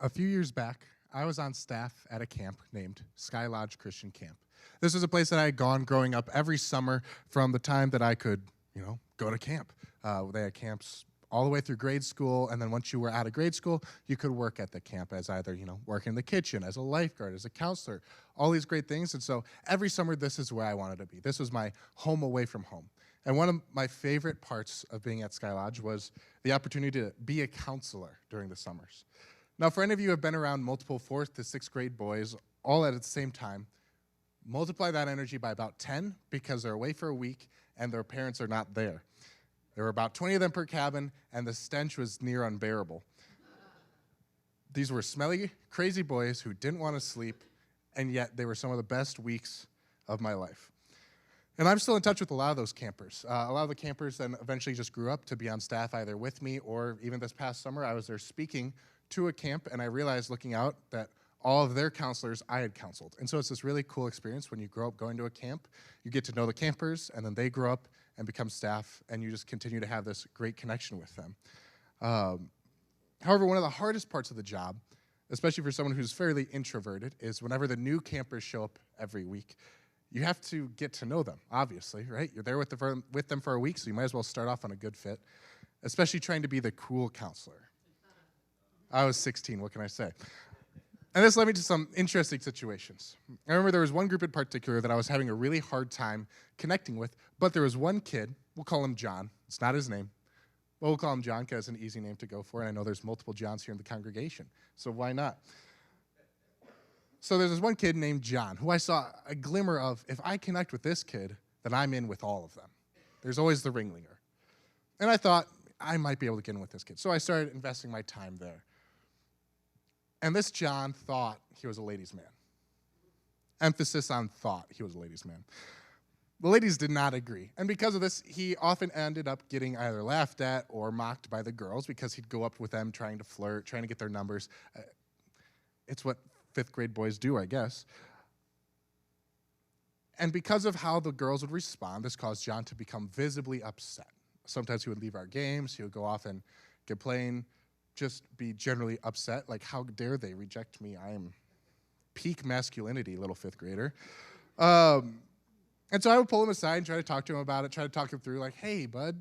A few years back, I was on staff at a camp named Sky Lodge Christian Camp. This was a place that I had gone growing up every summer from the time that I could, go to camp. They had camps all the way through grade school, and then once you were out of grade school, you could work at the camp as either, work in the kitchen, as a lifeguard, as a counselor, all these great things. And so every summer, this is where I wanted to be. This was my home away from home. And one of my favorite parts of being at Sky Lodge was the opportunity to be a counselor during the summers. Now, for any of you who have been around multiple 4th to 6th grade boys all at the same time, multiply that energy by about 10 because they're away for a week and their parents are not there. There were about 20 of them per cabin, and the stench was near unbearable. These were smelly, crazy boys who didn't want to sleep, and yet they were some of the best weeks of my life. And I'm still in touch with a lot of those campers. A lot of the campers then eventually just grew up to be on staff either with me or even this past summer, I was there speaking to a camp, and I realized looking out that all of their counselors I had counseled. And so it's this really cool experience when you grow up going to a camp. You get to know the campers, and then they grow up and become staff, and you just continue to have this great connection with them. However, one of the hardest parts of the job, especially for someone who's fairly introverted, is whenever the new campers show up every week, you have to get to know them, obviously, right? You're there with them for a week, so you might as well start off on a good fit, especially trying to be the cool counselor. I was 16, what can I say? And this led me to some interesting situations. I remember there was one group in particular that I was having a really hard time connecting with, but there was one kid, we'll call him John. It's not his name, but we'll call him John because it's an easy name to go for, and I know there's multiple Johns here in the congregation, so why not? So there's this one kid named John who I saw a glimmer of, if I connect with this kid, then I'm in with all of them. There's always the ringleader. And I thought, I might be able to get in with this kid. So I started investing my time there. And this John thought he was a ladies' man. Emphasis on thought he was a ladies' man. The ladies did not agree. And because of this, he often ended up getting either laughed at or mocked by the girls because he'd go up with them trying to flirt, trying to get their numbers. It's what 5th grade boys do, I guess. And because of how the girls would respond, this caused John to become visibly upset. Sometimes he would leave our games, he would go off and complain, just be generally upset, like, how dare they reject me? I am peak masculinity, little 5th grader. And so I would pull him aside and try to talk to him about it, try to talk him through, like, hey, bud,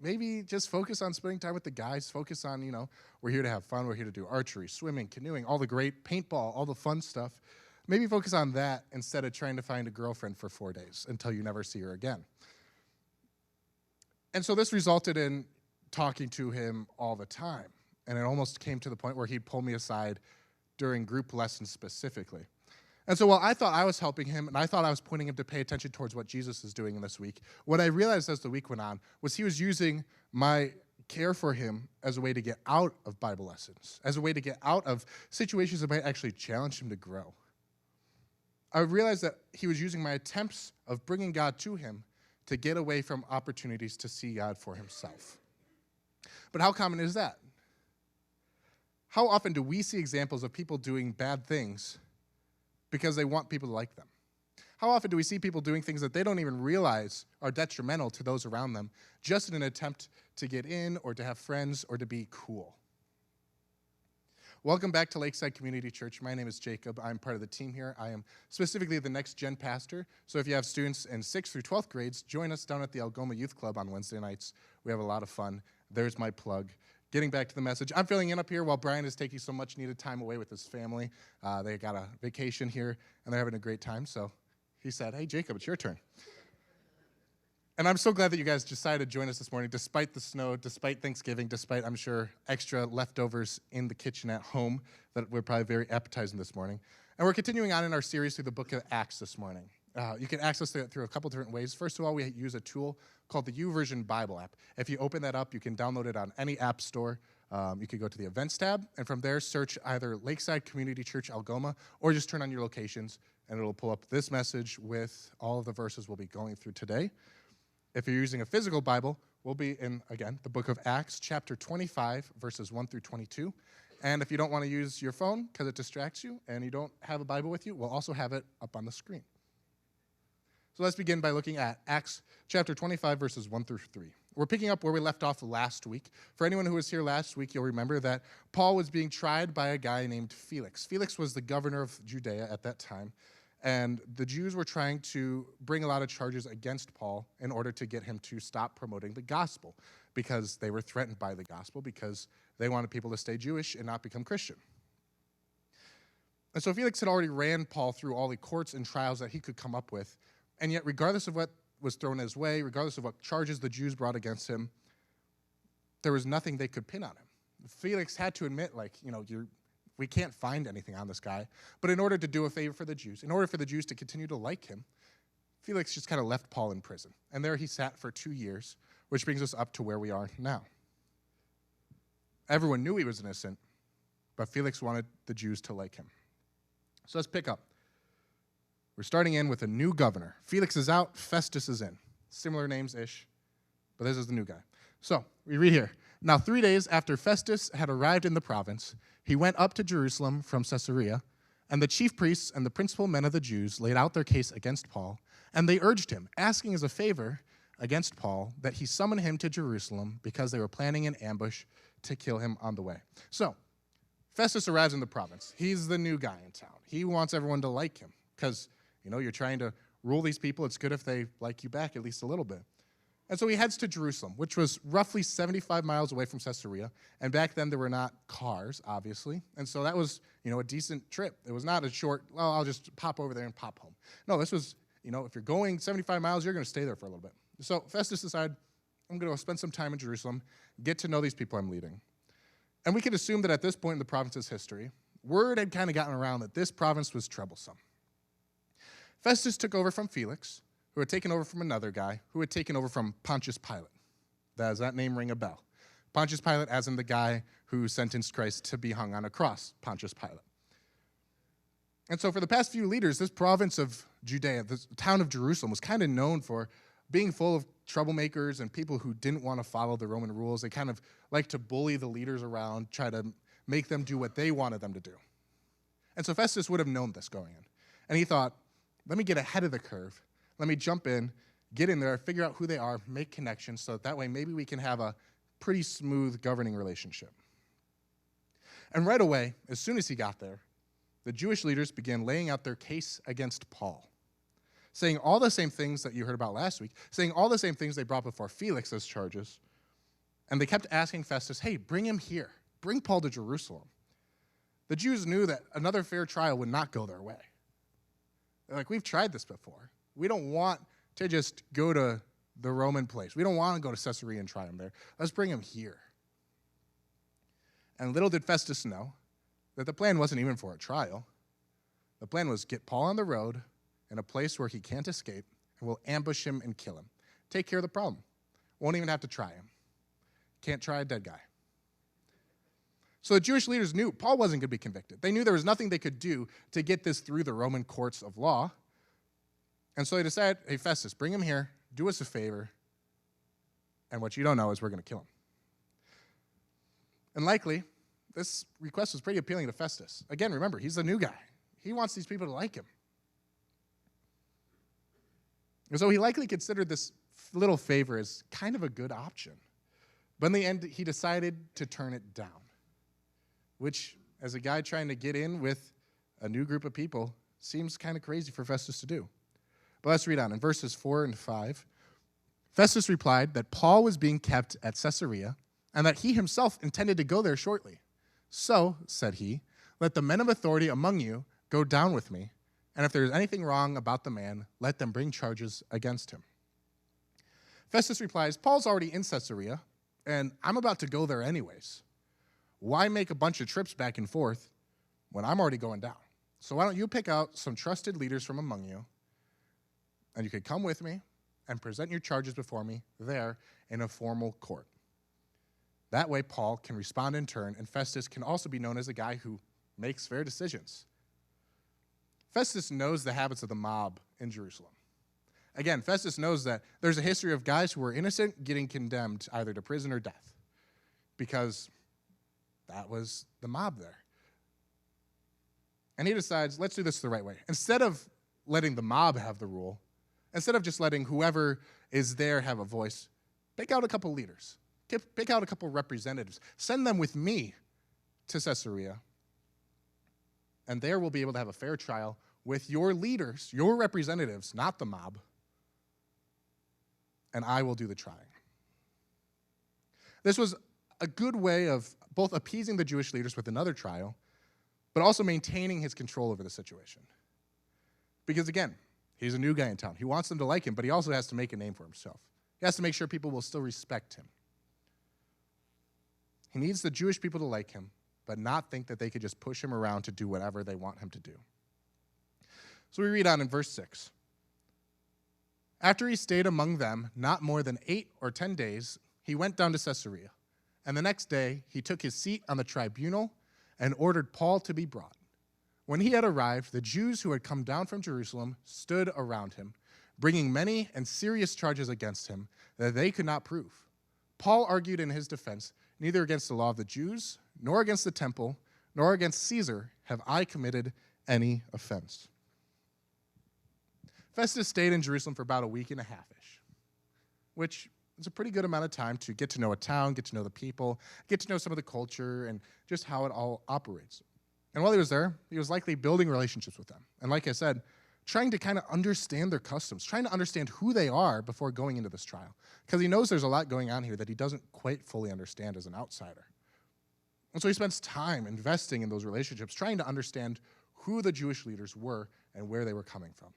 maybe just focus on spending time with the guys, focus on, we're here to have fun, we're here to do archery, swimming, canoeing, all the great paintball, all the fun stuff. Maybe focus on that instead of trying to find a girlfriend for 4 days until you never see her again. And so this resulted in talking to him all the time. And it almost came to the point where he'd pull me aside during group lessons specifically. And so while I thought I was helping him, and I thought I was pointing him to pay attention towards what Jesus is doing in this week, what I realized as the week went on was he was using my care for him as a way to get out of Bible lessons, as a way to get out of situations that might actually challenge him to grow. I realized that he was using my attempts of bringing God to him to get away from opportunities to see God for himself. But how common is that? How often do we see examples of people doing bad things because they want people to like them? How often do we see people doing things that they don't even realize are detrimental to those around them just in an attempt to get in or to have friends or to be cool? Welcome back to Lakeside Community Church. My name is Jacob. I'm part of the team here. I am specifically the next gen pastor. So if you have students in 6th through 12th grades, join us down at the Algoma Youth Club on Wednesday nights. We have a lot of fun. There's my plug. Getting back to the message, I'm filling in up here while Brian is taking some much-needed time away with his family. They got a vacation here, and they're having a great time. So he said, hey, Jacob, it's your turn. And I'm so glad that you guys decided to join us this morning, despite the snow, despite Thanksgiving, despite, I'm sure, extra leftovers in the kitchen at home that were probably very appetizing this morning. And we're continuing on in our series through the book of Acts this morning. You can access it through a couple different ways. First of all, we use a tool called the YouVersion Bible app. If you open that up, you can download it on any app store. You can go to the events tab, and from there, search either Lakeside Community Church Algoma, or just turn on your locations, and it'll pull up this message with all of the verses we'll be going through today. If you're using a physical Bible, we'll be in, again, the book of Acts, chapter 25, verses 1 through 22. And if you don't want to use your phone because it distracts you and you don't have a Bible with you, we'll also have it up on the screen. So let's begin by looking at Acts chapter 25, verses 1 through 3. we're picking up where we left off last week. For anyone who was here last week, you'll remember that Paul was being tried by a guy named Felix. Felix was the governor of Judea at that time, and the Jews were trying to bring a lot of charges against Paul in order to get him to stop promoting the gospel, because they were threatened by the gospel, because they wanted people to stay Jewish and not become Christian. And so Felix had already ran Paul through all the courts and trials that he could come up with, and yet regardless of what was thrown his way, regardless of what charges the Jews brought against him, there was nothing they could pin on him. Felix had to admit, we can't find anything on this guy. But in order to do a favor for the Jews, in order for the Jews to continue to like him, Felix just kind of left Paul in prison. And there he sat for 2 years, which brings us up to where we are now. Everyone knew he was innocent, but Felix wanted the Jews to like him. So let's pick up. We're starting in with a new governor. Felix is out, Festus is in. Similar names-ish, but this is the new guy. So we read here. Now 3 days after Festus had arrived in the province, he went up to Jerusalem from Caesarea, and the chief priests and the principal men of the Jews laid out their case against Paul, and they urged him, asking as a favor against Paul that he summon him to Jerusalem because they were planning an ambush to kill him on the way. So Festus arrives in the province. He's the new guy in town. He wants everyone to like him because, you're trying to rule these people. It's good if they like you back at least a little bit. And so he heads to Jerusalem, which was roughly 75 miles away from Caesarea. And back then there were not cars, obviously. And so that was, a decent trip. It was not a short, I'll just pop over there and pop home. No, this was, if you're going 75 miles, you're going to stay there for a little bit. So Festus decided, I'm going to spend some time in Jerusalem, get to know these people I'm leading. And we can assume that at this point in the province's history, word had kind of gotten around that this province was troublesome. Festus took over from Felix, who had taken over from another guy, who had taken over from Pontius Pilate. Does that name ring a bell? Pontius Pilate, as in the guy who sentenced Christ to be hung on a cross, Pontius Pilate. And so for the past few leaders, this province of Judea, this town of Jerusalem, was kind of known for being full of troublemakers and people who didn't want to follow the Roman rules. They kind of liked to bully the leaders around, try to make them do what they wanted them to do. And so Festus would have known this going in. And he thought, let me get ahead of the curve. Let me jump in, get in there, figure out who they are, make connections, so that way maybe we can have a pretty smooth governing relationship. And right away, as soon as he got there, the Jewish leaders began laying out their case against Paul, saying all the same things that you heard about last week, saying all the same things they brought before Felix as charges. And they kept asking Festus, hey, bring him here. Bring Paul to Jerusalem. The Jews knew that another fair trial would not go their way. They're like, we've tried this before. We don't want to just go to the Roman place. We don't want to go to Caesarea and try him there. Let's bring him here. And little did Festus know that the plan wasn't even for a trial. The plan was get Paul on the road in a place where he can't escape, and we'll ambush him and kill him. Take care of the problem. Won't even have to try him. Can't try a dead guy. So the Jewish leaders knew Paul wasn't going to be convicted. They knew there was nothing they could do to get this through the Roman courts of law. And so they decided, hey, Festus, bring him here, do us a favor, and what you don't know is we're going to kill him. And likely, this request was pretty appealing to Festus. Again, remember, he's the new guy. He wants these people to like him. And so he likely considered this little favor as kind of a good option. But in the end, he decided to turn it down, which, as a guy trying to get in with a new group of people, seems kind of crazy for Festus to do. But let's read on. In verses 4 and 5, Festus replied that Paul was being kept at Caesarea and that he himself intended to go there shortly. So, said he, let the men of authority among you go down with me, and if there is anything wrong about the man, let them bring charges against him. Festus replies, Paul's already in Caesarea, and I'm about to go there anyways. Why make a bunch of trips back and forth when I'm already going down? So why don't you pick out some trusted leaders from among you, and you could come with me and present your charges before me there in a formal court. That way Paul can respond in turn, and Festus can also be known as a guy who makes fair decisions. Festus knows the habits of the mob in Jerusalem. Again, Festus knows that there's a history of guys who were innocent getting condemned either to prison or death because that was the mob there. And he decides, let's do this the right way. Instead of letting the mob have the rule, instead of just letting whoever is there have a voice, Pick out a couple leaders. Pick out a couple representatives. Send them with me to Caesarea. And there we'll be able to have a fair trial with your leaders, your representatives, not the mob. And I will do the trying. This was a good way of both appeasing the Jewish leaders with another trial, but also maintaining his control over the situation. Because again, he's a new guy in town. He wants them to like him, but he also has to make a name for himself. He has to make sure people will still respect him. He needs the Jewish people to like him, but not think that they could just push him around to do whatever they want him to do. So we read on in verse 6. After he stayed among them not more than 8 or 10 days, he went down to Caesarea. And the next day he took his seat on the tribunal and ordered Paul to be brought. When he had arrived, the Jews who had come down from Jerusalem stood around him, bringing many and serious charges against him that they could not prove. Paul argued in his defense, neither against the law of the Jews, nor against the temple, nor against Caesar have I committed any offense. Festus stayed in Jerusalem for about a week and a half-ish, which is a pretty good amount of time to get to know a town, get to know the people, get to know some of the culture, and just how it all operates. And while he was there, he was likely building relationships with them. And like I said, trying to kind of understand their customs, trying to understand who they are before going into this trial. Because he knows there's a lot going on here that he doesn't quite fully understand as an outsider. And so he spends time investing in those relationships, trying to understand who the Jewish leaders were and where they were coming from.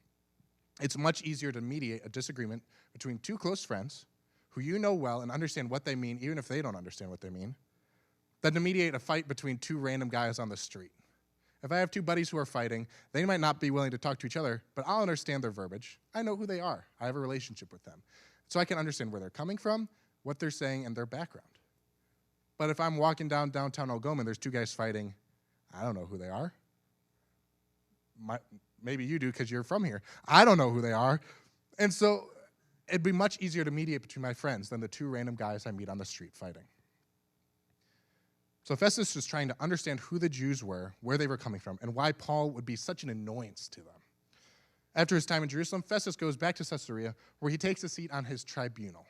It's much easier to mediate a disagreement between two close friends who you know well and understand what they mean, even if they don't understand what they mean, than to mediate a fight between two random guys on the street. If I have two buddies who are fighting, they might not be willing to talk to each other, but I'll understand their verbiage. I know who they are. I have a relationship with them. So I can understand where they're coming from, what they're saying, and their background. But if I'm walking down downtown Algoma and there's two guys fighting, I don't know who they are. Maybe you do because you're from here. I don't know who they are. And so it'd be much easier to mediate between my friends than the two random guys I meet on the street fighting. So Festus was trying to understand who the Jews were, where they were coming from, and why Paul would be such an annoyance to them. After his time in Jerusalem, Festus goes back to Caesarea, where he takes a seat on his tribunal.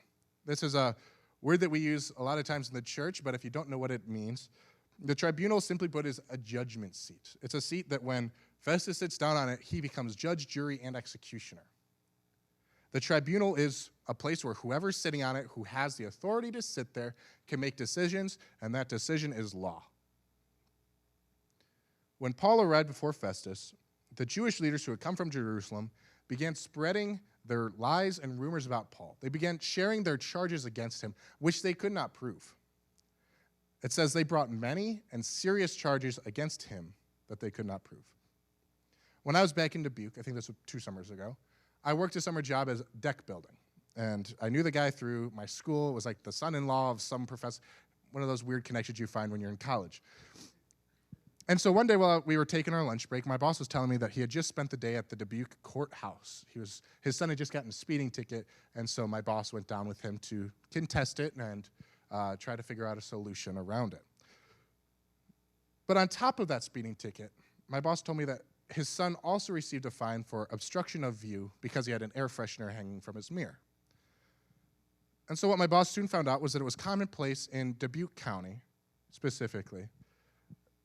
This is a word that we use a lot of times in the church, but if you don't know what it means, the tribunal, simply put, is a judgment seat. It's a seat that when Festus sits down on it, he becomes judge, jury, and executioner. The tribunal is a place where whoever's sitting on it, who has the authority to sit there, can make decisions, and that decision is law. When Paul arrived before Festus, the Jewish leaders who had come from Jerusalem began spreading their lies and rumors about Paul. They began sharing their charges against him, which they could not prove. It says they brought many and serious charges against him that they could not prove. When I was back in Dubuque, I think this was 2 summers ago, I worked a summer job as deck building. And I knew the guy through my school. It was like the son-in-law of some professor, one of those weird connections you find when you're in college. And so one day while we were taking our lunch break, my boss was telling me that he had just spent the day at the Dubuque courthouse. His son had just gotten a speeding ticket, and so my boss went down with him to contest it and try to figure out a solution around it. But on top of that speeding ticket, my boss told me that his son also received a fine for obstruction of view because he had an air freshener hanging from his mirror. And so what my boss soon found out was that it was commonplace in Dubuque County, specifically,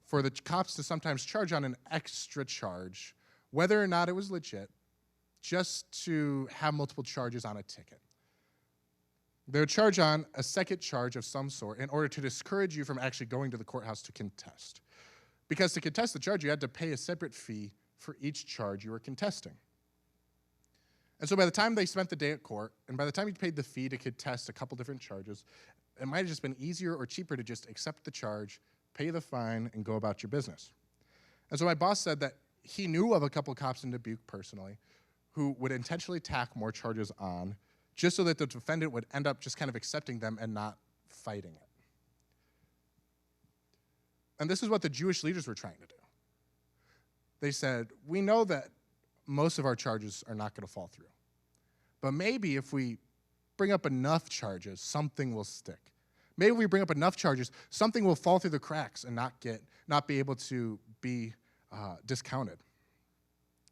for the cops to sometimes charge on an extra charge, whether or not it was legit, just to have multiple charges on a ticket. They would charge on a second charge of some sort in order to discourage you from actually going to the courthouse to contest. Because to contest the charge, you had to pay a separate fee for each charge you were contesting. And so by the time they spent the day at court, and by the time you paid the fee to contest a couple different charges, it might have just been easier or cheaper to just accept the charge, pay the fine, and go about your business. And so my boss said that he knew of a couple cops in Dubuque personally who would intentionally tack more charges on just so that the defendant would end up just kind of accepting them and not fighting it. And this is what the Jewish leaders were trying to do. They said, we know that most of our charges are not going to fall through. But maybe if we bring up enough charges, something will stick. Maybe if we bring up enough charges, something will fall through the cracks and not be able to be discounted.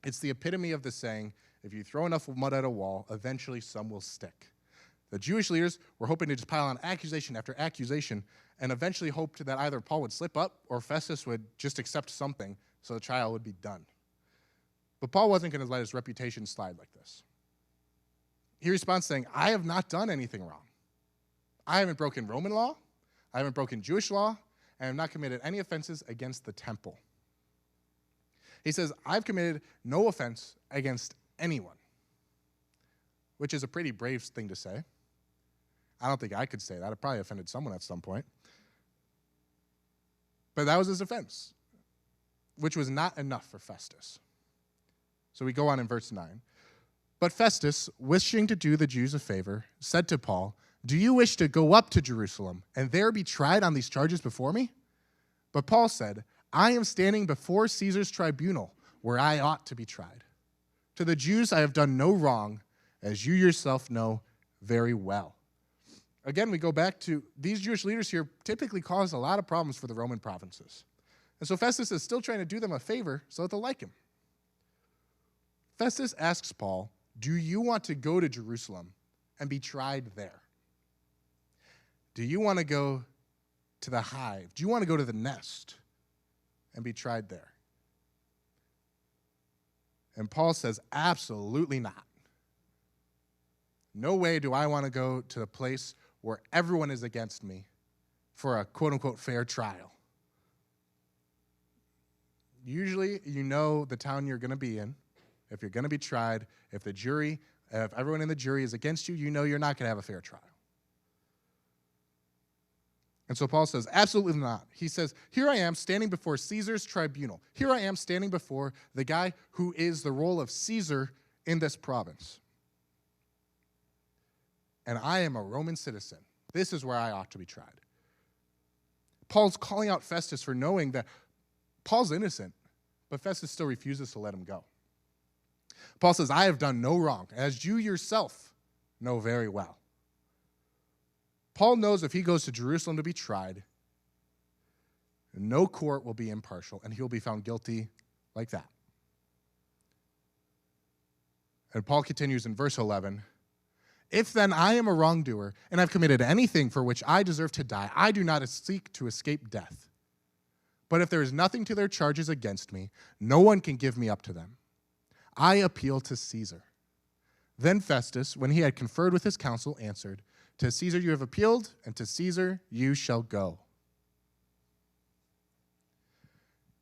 It's the epitome of the saying, if you throw enough mud at a wall, eventually some will stick. The Jewish leaders were hoping to just pile on accusation after accusation and eventually hoped that either Paul would slip up or Festus would just accept something so the trial would be done. But Paul wasn't going to let his reputation slide like this. He responds saying, I have not done anything wrong. I haven't broken Roman law, I haven't broken Jewish law, and I have not committed any offenses against the temple. He says, I've committed no offense against anyone, which is a pretty brave thing to say. I don't think I could say that. It probably offended someone at some point. But that was his offense, which was not enough for Festus. So we go on in verse 9. But Festus, wishing to do the Jews a favor, said to Paul, do you wish to go up to Jerusalem and there be tried on these charges before me? But Paul said, I am standing before Caesar's tribunal where I ought to be tried. To the Jews I have done no wrong, as you yourself know very well. Again, we go back to these Jewish leaders here typically caused a lot of problems for the Roman provinces. And so Festus is still trying to do them a favor so that they'll like him. Festus asks Paul, do you want to go to Jerusalem and be tried there? Do you want to go to the hive? Do you want to go to the nest and be tried there? And Paul says, absolutely not. No way do I want to go to the place where everyone is against me for a quote-unquote fair trial. Usually, you know the town you're going to be in. If you're going to be tried, if everyone in the jury is against you, you know you're not going to have a fair trial. And so Paul says, absolutely not. He says, here I am standing before Caesar's tribunal. Here I am standing before the guy who is the role of Caesar in this province. And I am a Roman citizen. This is where I ought to be tried. Paul's calling out Festus for knowing that Paul's innocent, but Festus still refuses to let him go. Paul says, I have done no wrong, as you yourself know very well. Paul knows if he goes to Jerusalem to be tried, no court will be impartial, and he'll be found guilty like that. And Paul continues in verse 11, if then I am a wrongdoer, and I've committed anything for which I deserve to die, I do not seek to escape death. But if there is nothing to their charges against me, no one can give me up to them. I appeal to Caesar. Then Festus, when he had conferred with his council, answered, to Caesar you have appealed, and to Caesar you shall go.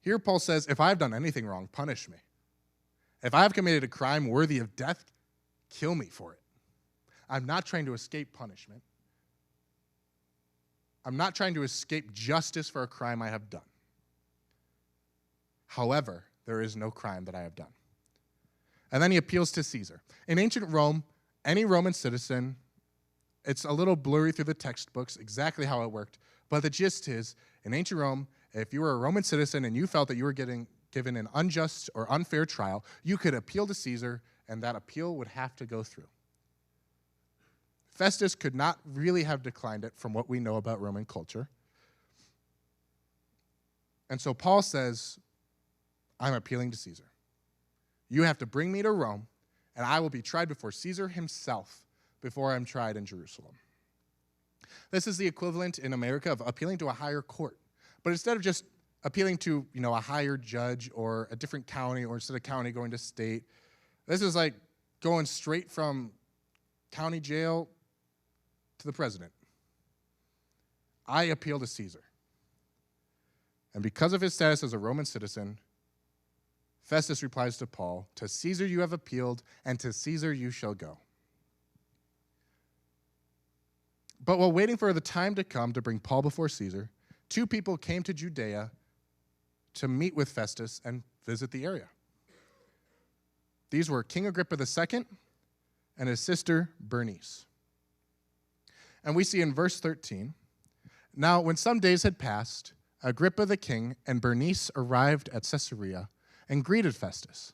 Here Paul says, if I've done anything wrong, punish me. If I have committed a crime worthy of death, kill me for it. I'm not trying to escape punishment. I'm not trying to escape justice for a crime I have done. However, there is no crime that I have done. And then he appeals to Caesar. In ancient Rome, any Roman citizen, it's a little blurry through the textbooks exactly how it worked, but the gist is, in ancient Rome, if you were a Roman citizen and you felt that you were given an unjust or unfair trial, you could appeal to Caesar, and that appeal would have to go through. Festus could not really have declined it from what we know about Roman culture. And so Paul says, I'm appealing to Caesar. You have to bring me to Rome, and I will be tried before Caesar himself before I'm tried in Jerusalem. This is the equivalent in America of appealing to a higher court. But instead of just appealing to, a higher judge or a different county, or instead of county going to state, this is like going straight from county jail to the president. I appeal to Caesar. And because of his status as a Roman citizen, Festus replies to Paul, to Caesar you have appealed, and to Caesar you shall go. But while waiting for the time to come to bring Paul before Caesar, two people came to Judea to meet with Festus and visit the area. These were King Agrippa II and his sister Bernice. And we see in verse 13, now when some days had passed, Agrippa the king and Bernice arrived at Caesarea and greeted Festus.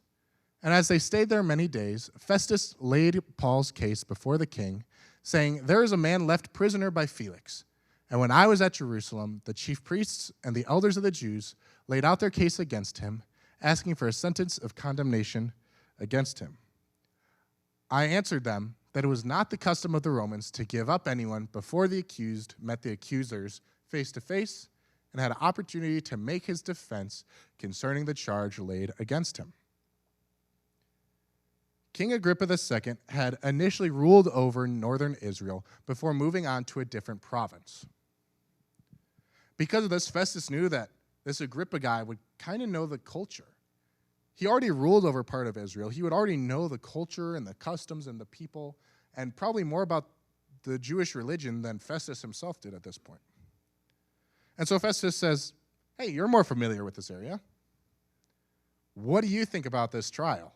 And as they stayed there many days, Festus laid Paul's case before the king, saying, there is a man left prisoner by Felix. And when I was at Jerusalem, the chief priests and the elders of the Jews laid out their case against him, asking for a sentence of condemnation against him. I answered them that it was not the custom of the Romans to give up anyone before the accused met the accusers face to face and had an opportunity to make his defense concerning the charge laid against him. King Agrippa II had initially ruled over northern Israel before moving on to a different province. Because of this, Festus knew that this Agrippa guy would kind of know the culture. He already ruled over part of Israel. He would already know the culture and the customs and the people, and probably more about the Jewish religion than Festus himself did at this point. And so Festus says, hey, you're more familiar with this area. What do you think about this trial?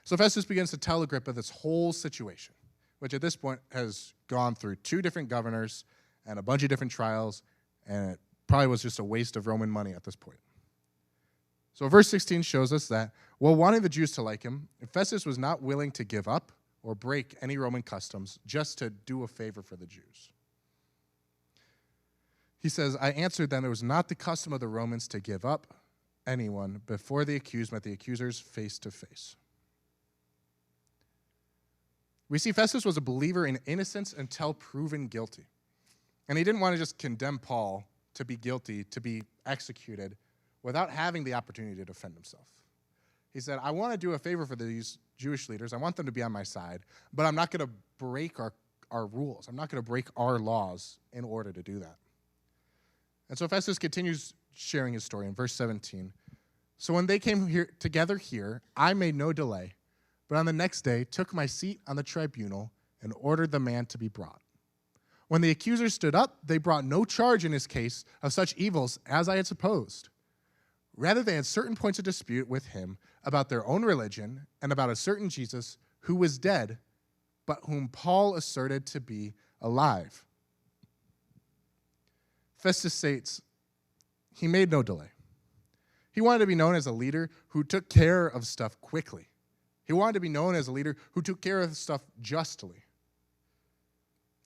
So Festus begins to tell Agrippa this whole situation, which at this point has gone through 2 different governors and a bunch of different trials, and it probably was just a waste of Roman money at this point. So verse 16 shows us that, while wanting the Jews to like him, Festus was not willing to give up or break any Roman customs just to do a favor for the Jews. He says, I answered them, it was not the custom of the Romans to give up anyone before the accused met the accusers face to face. We see Festus was a believer in innocence until proven guilty. And he didn't want to just condemn Paul to be guilty, to be executed, without having the opportunity to defend himself. He said, I want to do a favor for these Jewish leaders. I want them to be on my side, but I'm not going to break our rules. I'm not going to break our laws in order to do that. And so Festus continues sharing his story in verse 17. So when they came together here, I made no delay, but on the next day took my seat on the tribunal and ordered the man to be brought. When the accusers stood up, they brought no charge in his case of such evils as I had supposed. Rather, they had certain points of dispute with him about their own religion and about a certain Jesus who was dead, but whom Paul asserted to be alive. Festus states, he made no delay. He wanted to be known as a leader who took care of stuff quickly. He wanted to be known as a leader who took care of stuff justly.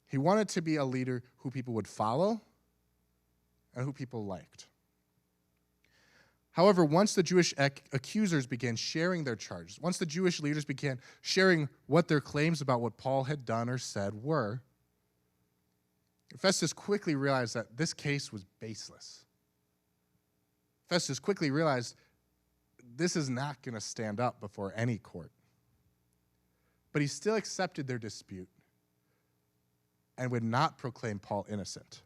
He wanted to be a leader who people would follow and who people liked. However, once the Jewish accusers began sharing their charges, once the Jewish leaders began sharing what their claims about what Paul had done or said were, Festus quickly realized that this case was baseless. Festus quickly realized this is not going to stand up before any court. But he still accepted their dispute and would not proclaim Paul innocent.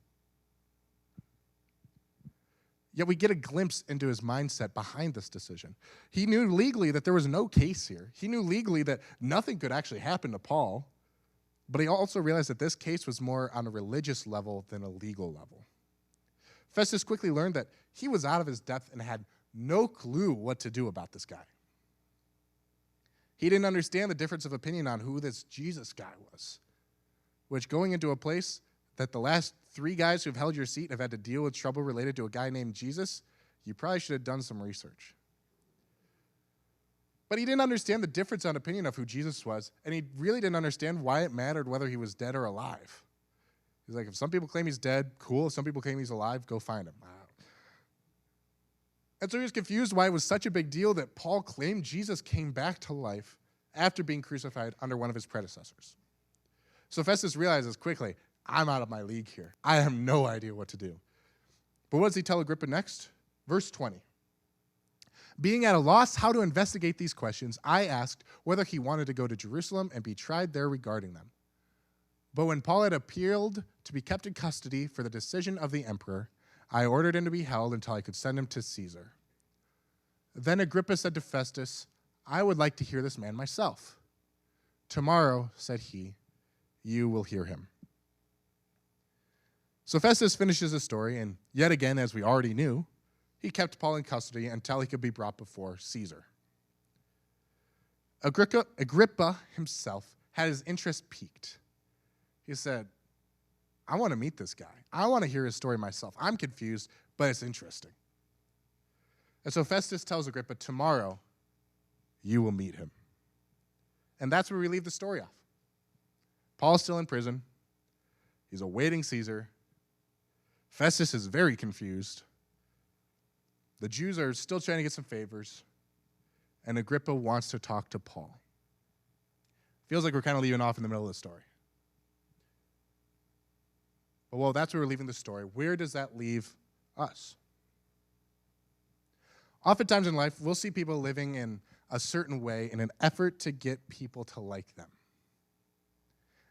Yet we get a glimpse into his mindset behind this decision. He knew legally that there was no case here. He knew legally that nothing could actually happen to Paul, but he also realized that this case was more on a religious level than a legal level. Festus quickly learned that he was out of his depth and had no clue what to do about this guy. He didn't understand the difference of opinion on who this Jesus guy was, which going into a place that the last 3 guys who've held your seat have had to deal with trouble related to a guy named Jesus, you probably should have done some research. But he didn't understand the difference on opinion of who Jesus was, and he really didn't understand why it mattered whether he was dead or alive. He's like, if some people claim he's dead, cool. If some people claim he's alive, go find him. And so he was confused why it was such a big deal that Paul claimed Jesus came back to life after being crucified under one of his predecessors. So Festus realizes quickly, I'm out of my league here. I have no idea what to do. But what does he tell Agrippa next? Verse 20. Being at a loss how to investigate these questions, I asked whether he wanted to go to Jerusalem and be tried there regarding them. But when Paul had appealed to be kept in custody for the decision of the emperor, I ordered him to be held until I could send him to Caesar. Then Agrippa said to Festus, I would like to hear this man myself. Tomorrow, said he, you will hear him. So Festus finishes his story, and yet again, as we already knew, he kept Paul in custody until he could be brought before Caesar. Agrippa himself had his interest piqued. He said, I want to meet this guy. I want to hear his story myself. I'm confused, but it's interesting. And so Festus tells Agrippa, tomorrow you will meet him. And that's where we leave the story off. Paul's still in prison. He's awaiting Caesar. Festus is very confused. The Jews are still trying to get some favors, and Agrippa wants to talk to Paul. Feels like we're kind of leaving off in the middle of the story. But well, that's where we're leaving the story. Where does that leave us? Oftentimes in life, we'll see people living in a certain way in an effort to get people to like them.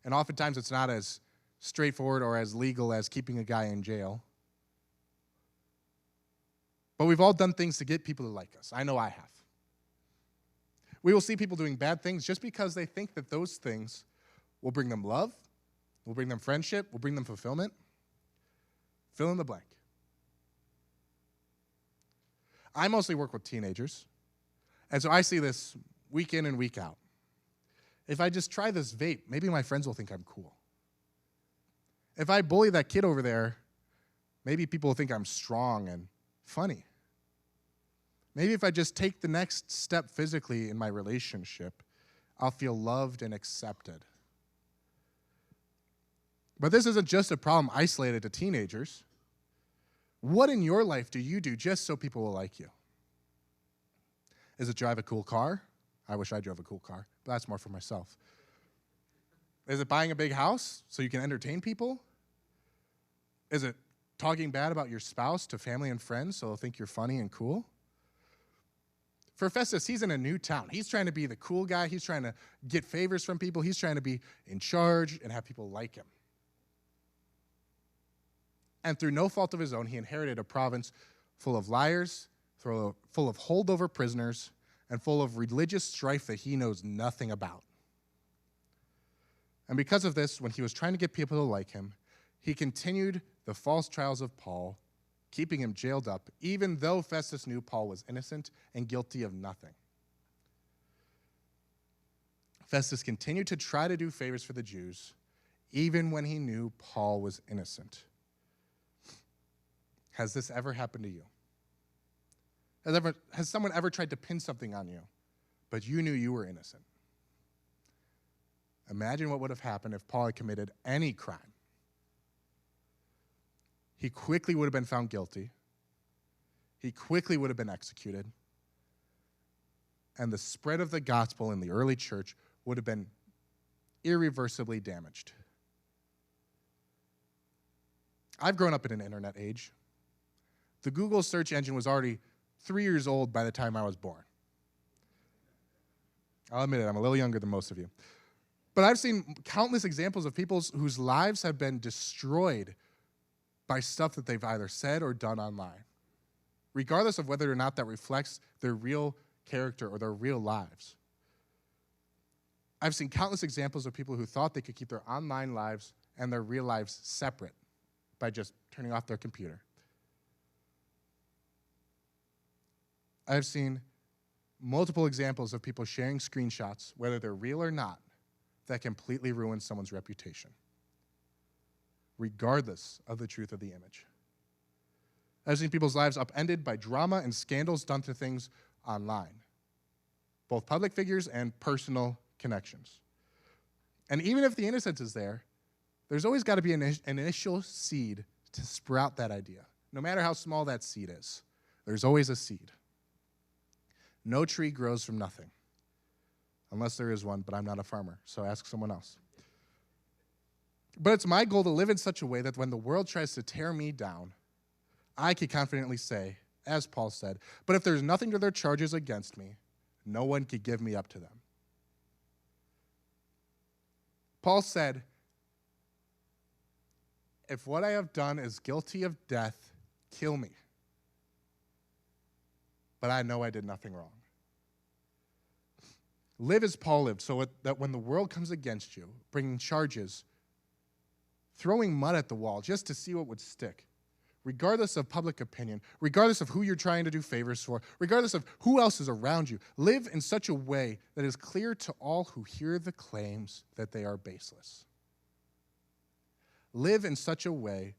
And oftentimes it's not as straightforward or as legal as keeping a guy in jail. But we've all done things to get people to like us. I know I have. We will see people doing bad things just because they think that those things will bring them love, will bring them friendship, will bring them fulfillment. Fill in the blank. I mostly work with teenagers, and so I see this week in and week out. If I just try this vape, maybe my friends will think I'm cool. If I bully that kid over there, maybe people will think I'm strong and funny. Maybe if I just take the next step physically in my relationship, I'll feel loved and accepted. But this isn't just a problem isolated to teenagers. What in your life do you do just so people will like you? Is it drive a cool car? I wish I drove a cool car, but that's more for myself. Is it buying a big house so you can entertain people? Is it talking bad about your spouse to family and friends so they'll think you're funny and cool? For Festus, he's in a new town. He's trying to be the cool guy. He's trying to get favors from people. He's trying to be in charge and have people like him. And through no fault of his own, he inherited a province full of liars, full of holdover prisoners, and full of religious strife that he knows nothing about. And because of this, when he was trying to get people to like him, he continued the false trials of Paul, keeping him jailed up, even though Festus knew Paul was innocent and guilty of nothing. Festus continued to try to do favors for the Jews, even when he knew Paul was innocent. Has this ever happened to you? Has someone ever tried to pin something on you, but you knew you were innocent? Imagine what would have happened if Paul had committed any crime. He quickly would have been found guilty. He quickly would have been executed. And the spread of the gospel in the early church would have been irreversibly damaged. I've grown up in an internet age. The Google search engine was already 3 years old by the time I was born. I'll admit it, I'm a little younger than most of you. But I've seen countless examples of people whose lives have been destroyed by stuff that they've either said or done online, regardless of whether or not that reflects their real character or their real lives. I've seen countless examples of people who thought they could keep their online lives and their real lives separate by just turning off their computer. I've seen multiple examples of people sharing screenshots, whether they're real or not, that completely ruin someone's reputation, regardless of the truth of the image. I've seen people's lives upended by drama and scandals done to things online, both public figures and personal connections. And even if the innocence is there, there's always got to be an initial seed to sprout that idea. No matter how small that seed is, there's always a seed. No tree grows from nothing, unless there is one, but I'm not a farmer, so ask someone else. But it's my goal to live in such a way that when the world tries to tear me down, I can confidently say, as Paul said, but if there's nothing to their charges against me, no one could give me up to them. Paul said, if what I have done is guilty of death, kill me. But I know I did nothing wrong. Live as Paul lived, so that when the world comes against you, bringing charges, throwing mud at the wall just to see what would stick, regardless of public opinion, regardless of who you're trying to do favors for, regardless of who else is around you, live in such a way that is clear to all who hear the claims that they are baseless. Live in such a way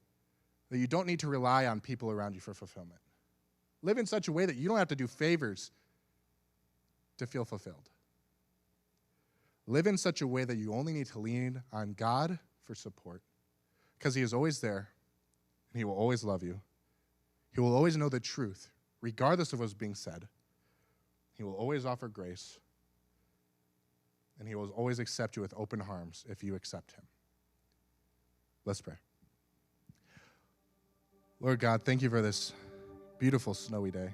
that you don't need to rely on people around you for fulfillment. Live in such a way that you don't have to do favors to feel fulfilled. Live in such a way that you only need to lean on God for support, because he is always there, and he will always love you. He will always know the truth, regardless of what's being said. He will always offer grace, and he will always accept you with open arms if you accept him. Let's pray. Lord God, thank you for this beautiful snowy day.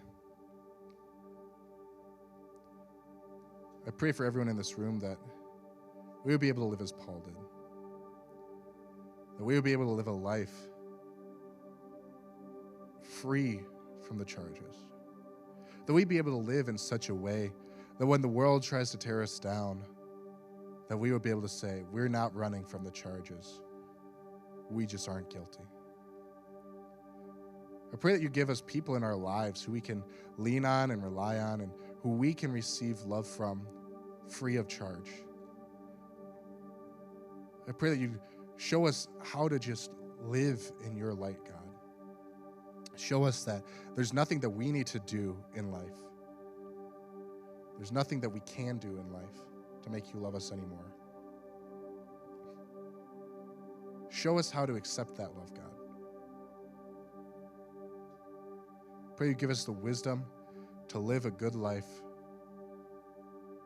I pray for everyone in this room that we would be able to live as Paul did. That we would be able to live a life free from the charges. That we'd be able to live in such a way that when the world tries to tear us down, that we would be able to say, we're not running from the charges. We just aren't guilty. I pray that you give us people in our lives who we can lean on and rely on and who we can receive love from free of charge. I pray that you show us how to just live in your light, God. Show us that there's nothing that we need to do in life. There's nothing that we can do in life to make you love us anymore. Show us how to accept that love, God. Pray you give us the wisdom to live a good life.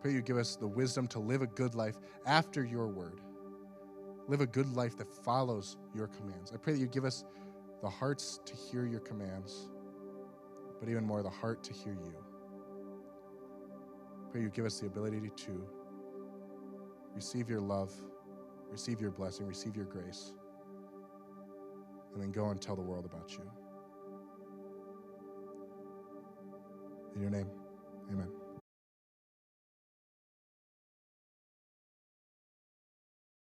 Pray you give us the wisdom to live a good life after your word. Live a good life that follows your commands. I pray that you give us the hearts to hear your commands, but even more, the heart to hear you. Pray you give us the ability to receive your love, receive your blessing, receive your grace, and then go and tell the world about you. In your name, amen.